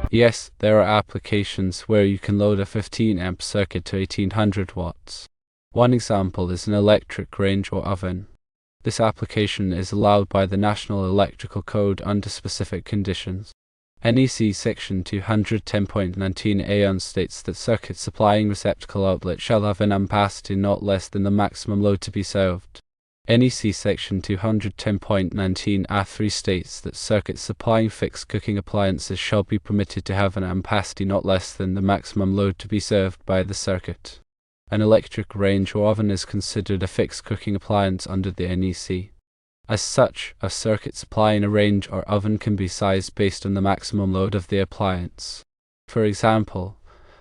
Yes, there are applications where you can load a 15 amp circuit to 1800 watts. One example is an electric range or oven. This application is allowed by the National Electrical Code under specific conditions. NEC Section 210.19a states that circuit supplying receptacle outlet shall have an ampacity not less than the maximum load to be served. NEC Section 210.19a3 states that circuits supplying fixed cooking appliances shall be permitted to have an ampacity not less than the maximum load to be served by the circuit. An electric range or oven is considered a fixed cooking appliance under the NEC. As such, a circuit supplying a range or oven can be sized based on the maximum load of the appliance. For example,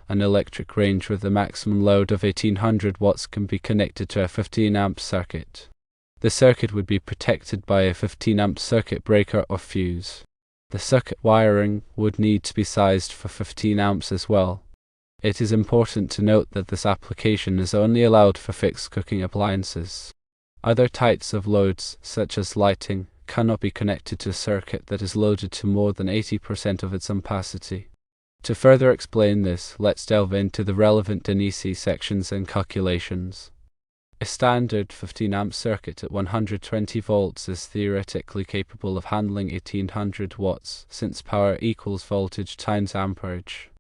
an electric range with a maximum load of 1800 watts can be connected to a 15 amp circuit. The circuit would be protected by a 15 amp circuit breaker or fuse. The circuit wiring would need to be sized for 15 amps as well. It is important to note that this application is only allowed for fixed cooking appliances. Other types of loads, such as lighting, cannot be connected to a circuit that is loaded to more than 80% of its ampacity. To further explain this, let's delve into the relevant NEC sections and calculations. A standard 15 amp circuit at 120 volts is theoretically capable of handling 1800 watts, since power equals voltage times amperage.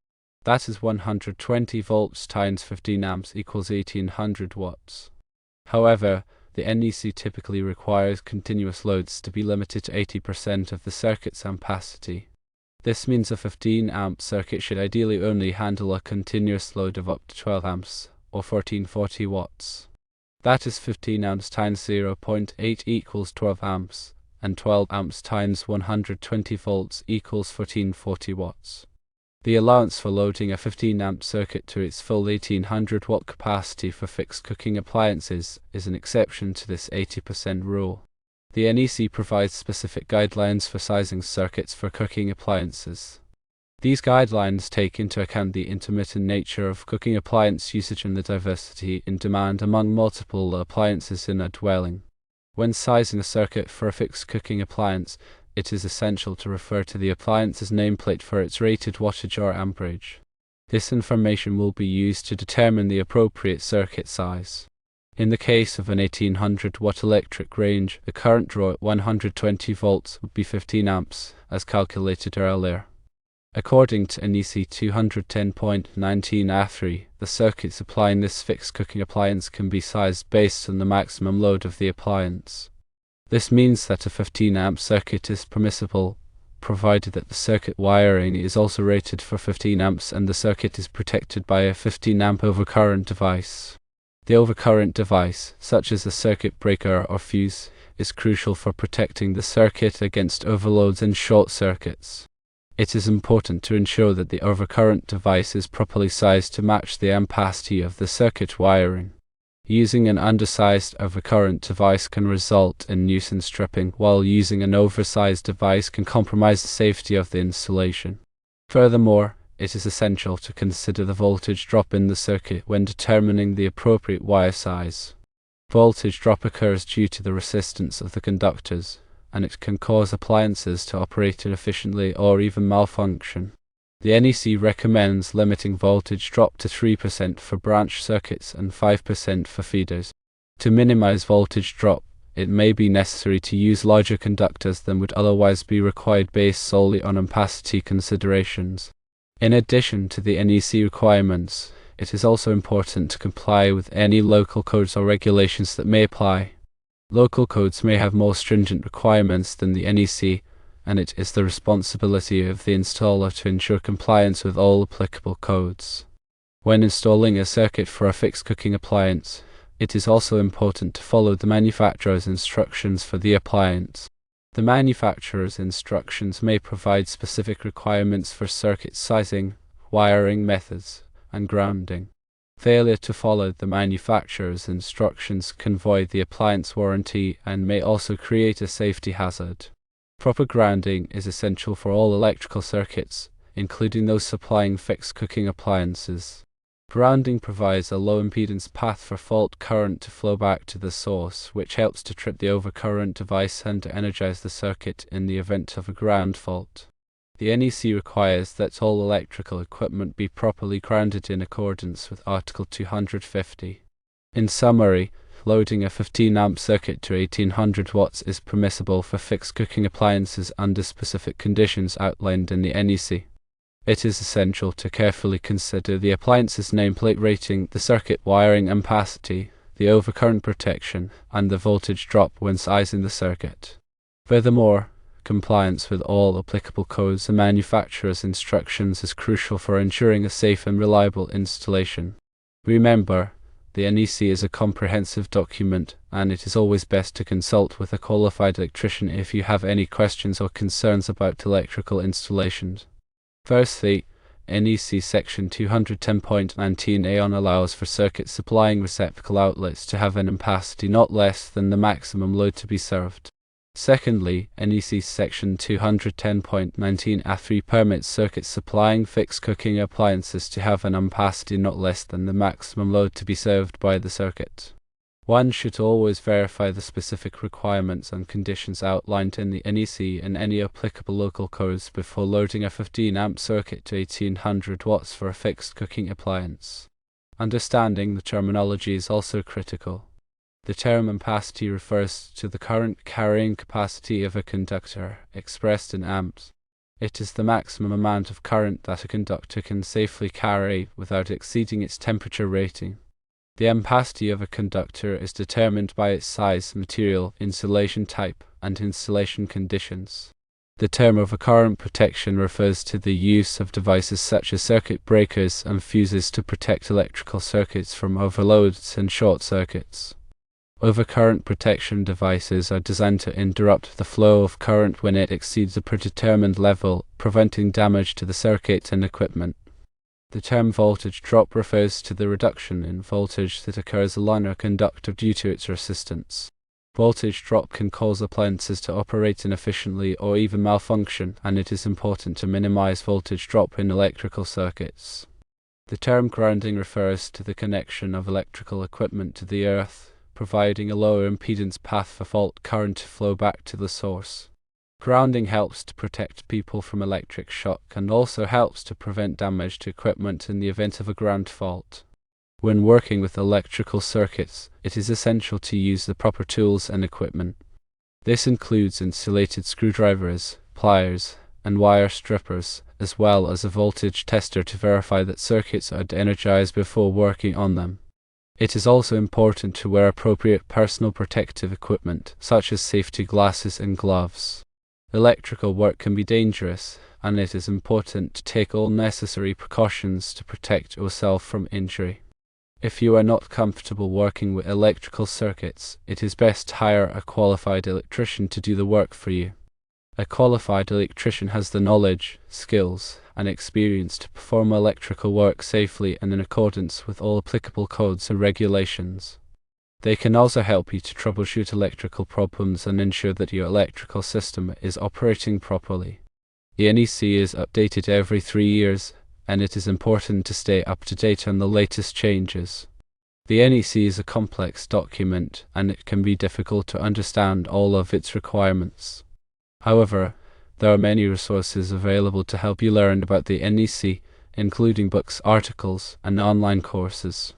That is 120 volts times 15 amps equals 1800 watts. However, the NEC typically requires continuous loads to be limited to 80% of the circuit's ampacity. This means a 15 amp circuit should ideally only handle a continuous load of up to 12 amps, or 1440 watts. That is 15 amps times 0.8 equals 12 amps, and 12 amps times 120 volts equals 1440 watts. The allowance for loading a 15 amp circuit to its full 1800 watt capacity for fixed cooking appliances is an exception to this 80% rule. The NEC provides specific guidelines for sizing circuits for cooking appliances. These guidelines take into account the intermittent nature of cooking appliance usage and the diversity in demand among multiple appliances in a dwelling. When sizing a circuit for a fixed cooking appliance, it is essential to refer to the appliance's nameplate for its rated wattage or amperage. This information will be used to determine the appropriate circuit size. In the case of an 1800 watt electric range, the current draw at 120 volts would be 15 amps, as calculated earlier. According to NEC 210.19a3, the circuit supplying this fixed cooking appliance can be sized based on the maximum load of the appliance. This means that a 15 amp circuit is permissible, provided that the circuit wiring is also rated for 15 amps and the circuit is protected by a 15 amp overcurrent device. The overcurrent device, such as a circuit breaker or fuse, is crucial for protecting the circuit against overloads and short circuits. It is important to ensure that the overcurrent device is properly sized to match the ampacity of the circuit wiring. Using an undersized overcurrent device can result in nuisance tripping, while using an oversized device can compromise the safety of the installation. Furthermore, it is essential to consider the voltage drop in the circuit when determining the appropriate wire size. Voltage drop occurs due to the resistance of the conductors, and it can cause appliances to operate inefficiently or even malfunction. The NEC recommends limiting voltage drop to 3% for branch circuits and 5% for feeders. To minimize voltage drop, it may be necessary to use larger conductors than would otherwise be required based solely on ampacity considerations. In addition to the NEC requirements, it is also important to comply with any local codes or regulations that may apply. Local codes may have more stringent requirements than the NEC, and it is the responsibility of the installer to ensure compliance with all applicable codes. When installing a circuit for a fixed cooking appliance, it is also important to follow the manufacturer's instructions for the appliance. The manufacturer's instructions may provide specific requirements for circuit sizing, wiring methods, and grounding. Failure to follow the manufacturer's instructions can void the appliance warranty and may also create a safety hazard. Proper grounding is essential for all electrical circuits, including those supplying fixed cooking appliances. Grounding provides a low impedance path for fault current to flow back to the source, which helps to trip the overcurrent device and to energize the circuit in the event of a ground fault. The NEC requires that all electrical equipment be properly grounded in accordance with Article 250. In summary, loading a 15-amp circuit to 1800 watts is permissible for fixed cooking appliances under specific conditions outlined in the NEC. It is essential to carefully consider the appliance's nameplate rating, the circuit wiring ampacity, the overcurrent protection, and the voltage drop when sizing the circuit. Furthermore, compliance with all applicable codes and manufacturer's instructions is crucial for ensuring a safe and reliable installation. Remember, the NEC is a comprehensive document, and it is always best to consult with a qualified electrician if you have any questions or concerns about electrical installations. Firstly, NEC Section 210.19a allows for circuit supplying receptacle outlets to have an ampacity not less than the maximum load to be served. Secondly, NEC Section 210.19a3 permits circuits supplying fixed cooking appliances to have an ampacity not less than the maximum load to be served by the circuit. One should always verify the specific requirements and conditions outlined in the NEC and any applicable local codes before loading a 15-amp circuit to 1800 watts for a fixed cooking appliance. Understanding the terminology is also critical. The term ampacity refers to the current carrying capacity of a conductor, expressed in amps. It is the maximum amount of current that a conductor can safely carry without exceeding its temperature rating. The ampacity of a conductor is determined by its size, material, insulation type, and installation conditions. The term overcurrent protection refers to the use of devices such as circuit breakers and fuses to protect electrical circuits from overloads and short circuits. Overcurrent protection devices are designed to interrupt the flow of current when it exceeds a predetermined level, preventing damage to the circuit and equipment. The term voltage drop refers to the reduction in voltage that occurs along a conductor due to its resistance. Voltage drop can cause appliances to operate inefficiently or even malfunction, and it is important to minimize voltage drop in electrical circuits. The term grounding refers to the connection of electrical equipment to the earth, providing a lower impedance path for fault current to flow back to the source. Grounding helps to protect people from electric shock and also helps to prevent damage to equipment in the event of a ground fault. When working with electrical circuits, it is essential to use the proper tools and equipment. This includes insulated screwdrivers, pliers, and wire strippers, as well as a voltage tester to verify that circuits are energized before working on them. It is also important to wear appropriate personal protective equipment, such as safety glasses and gloves. Electrical work can be dangerous, and it is important to take all necessary precautions to protect yourself from injury. If you are not comfortable working with electrical circuits, it is best to hire a qualified electrician to do the work for you. A qualified electrician has the knowledge, skills, and experience to perform electrical work safely and in accordance with all applicable codes and regulations. They can also help you to troubleshoot electrical problems and ensure that your electrical system is operating properly. The NEC is updated every 3 years, and it is important to stay up to date on the latest changes. The NEC is a complex document, and it can be difficult to understand all of its requirements. However, there are many resources available to help you learn about the NEC, including books, articles, and online courses.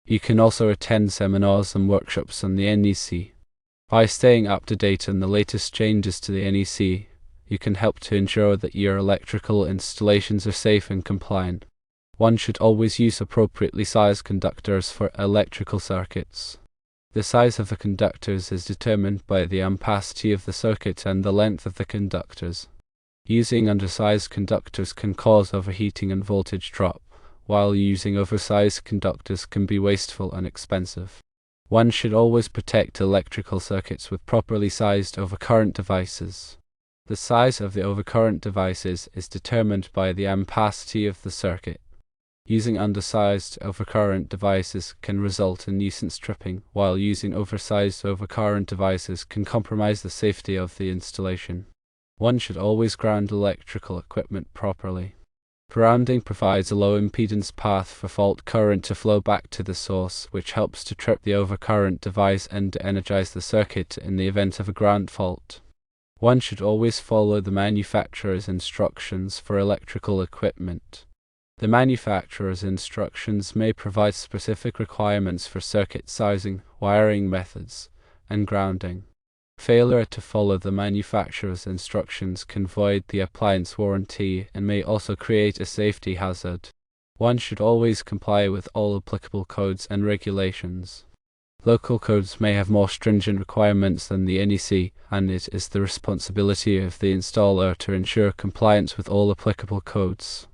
You can also attend seminars and workshops on the NEC. By staying up to date on the latest changes to the NEC, you can help to ensure that your electrical installations are safe and compliant. One should always use appropriately sized conductors for electrical circuits. The size of the conductors is determined by the ampacity of the circuit and the length of the conductors. Using undersized conductors can cause overheating and voltage drop, while using oversized conductors can be wasteful and expensive. One should always protect electrical circuits with properly sized overcurrent devices. The size of the overcurrent devices is determined by the ampacity of the circuit. Using undersized overcurrent devices can result in nuisance tripping, while using oversized overcurrent devices can compromise the safety of the installation. One should always ground electrical equipment properly. Grounding provides a low impedance path for fault current to flow back to the source, which helps to trip the overcurrent device and energize the circuit in the event of a ground fault. One should always follow the manufacturer's instructions for electrical equipment. The manufacturer's instructions may provide specific requirements for circuit sizing, wiring methods, and grounding. Failure to follow the manufacturer's instructions can void the appliance warranty and may also create a safety hazard. One should always comply with all applicable codes and regulations. Local codes may have more stringent requirements than the NEC, and it is the responsibility of the installer to ensure compliance with all applicable codes.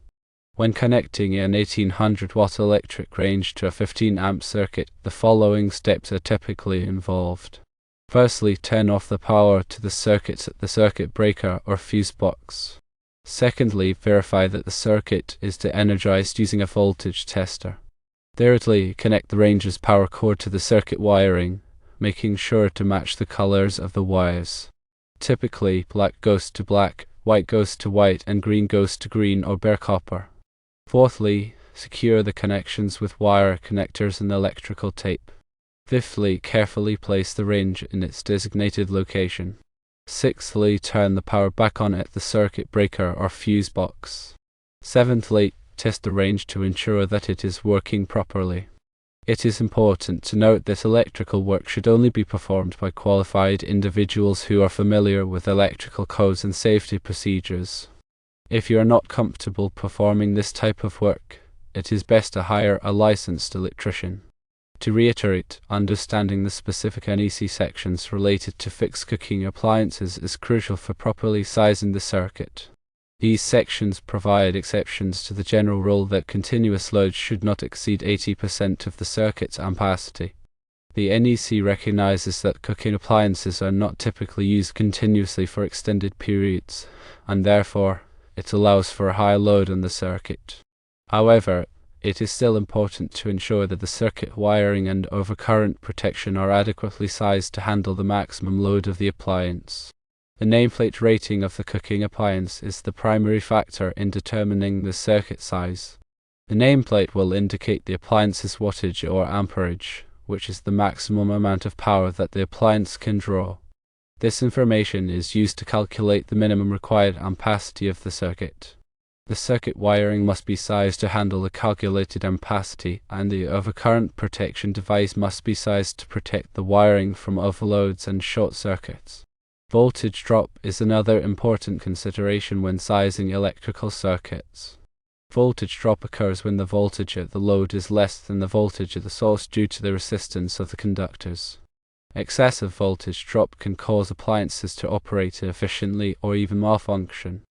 When connecting an 1800-watt electric range to a 15-amp circuit, the following steps are typically involved. Firstly, turn off the power to the circuits at the circuit breaker or fuse box. Secondly, verify that the circuit is de-energized using a voltage tester. Thirdly, connect the range's power cord to the circuit wiring, making sure to match the colors of the wires. Typically, black goes to black, white goes to white, and green goes to green or bare copper. Fourthly, secure the connections with wire connectors and electrical tape. Fifthly, carefully place the range in its designated location. Sixthly, turn the power back on at the circuit breaker or fuse box. Seventhly, test the range to ensure that it is working properly. It is important to note that electrical work should only be performed by qualified individuals who are familiar with electrical codes and safety procedures. If you are not comfortable performing this type of work, it is best to hire a licensed electrician. To reiterate, understanding the specific NEC sections related to fixed cooking appliances is crucial for properly sizing the circuit. These sections provide exceptions to the general rule that continuous loads should not exceed 80% of the circuit's ampacity. The NEC recognizes that cooking appliances are not typically used continuously for extended periods, and therefore, it allows for a high load on the circuit. However, it is still important to ensure that the circuit wiring and overcurrent protection are adequately sized to handle the maximum load of the appliance. The nameplate rating of the cooking appliance is the primary factor in determining the circuit size. The nameplate will indicate the appliance's wattage or amperage, which is the maximum amount of power that the appliance can draw. This information is used to calculate the minimum required ampacity of the circuit. The circuit wiring must be sized to handle the calculated ampacity, and the overcurrent protection device must be sized to protect the wiring from overloads and short circuits. Voltage drop is another important consideration when sizing electrical circuits. Voltage drop occurs when the voltage at the load is less than the voltage at the source due to the resistance of the conductors. Excessive voltage drop can cause appliances to operate inefficiently or even malfunction.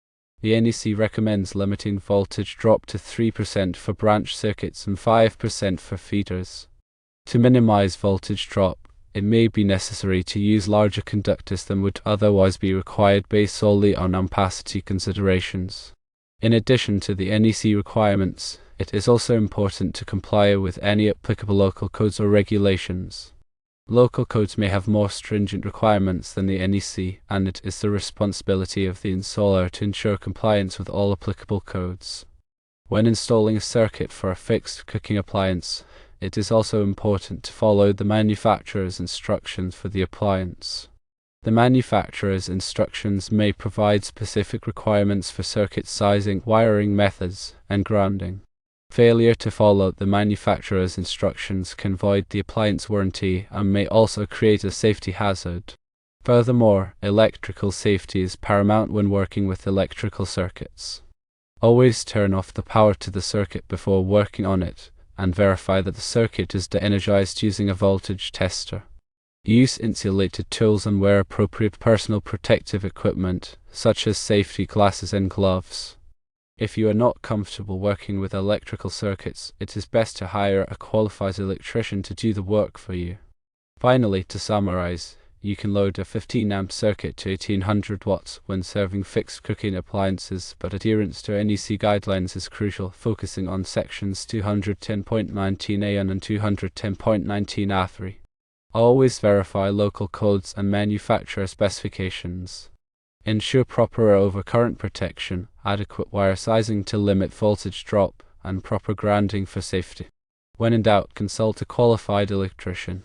The NEC recommends limiting voltage drop to 3% for branch circuits and 5% for feeders. To minimize voltage drop, it may be necessary to use larger conductors than would otherwise be required based solely on ampacity considerations. In addition to the NEC requirements, it is also important to comply with any applicable local codes or regulations. Local codes may have more stringent requirements than the NEC, and it is the responsibility of the installer to ensure compliance with all applicable codes. When installing a circuit for a fixed cooking appliance, it is also important to follow the manufacturer's instructions for the appliance. The manufacturer's instructions may provide specific requirements for circuit sizing, wiring methods, and grounding. Failure to follow the manufacturer's instructions can void the appliance warranty and may also create a safety hazard. Furthermore, electrical safety is paramount when working with electrical circuits. Always turn off the power to the circuit before working on it, and verify that the circuit is de-energized using a voltage tester. Use insulated tools and wear appropriate personal protective equipment, such as safety glasses and gloves. If you are not comfortable working with electrical circuits, it is best to hire a qualified electrician to do the work for you. Finally, to summarize, you can load a 15-amp circuit to 1800 watts when serving fixed cooking appliances, but adherence to NEC guidelines is crucial, focusing on sections 210.19a and 210.19a3. Always verify local codes and manufacturer specifications. Ensure proper overcurrent protection, adequate wire sizing to limit voltage drop, and proper grounding for safety. When in doubt, consult a qualified electrician.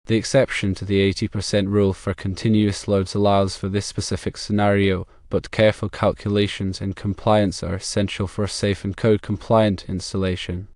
The exception to the 80% rule for continuous loads allows for this specific scenario, but careful calculations and compliance are essential for a safe and code-compliant installation.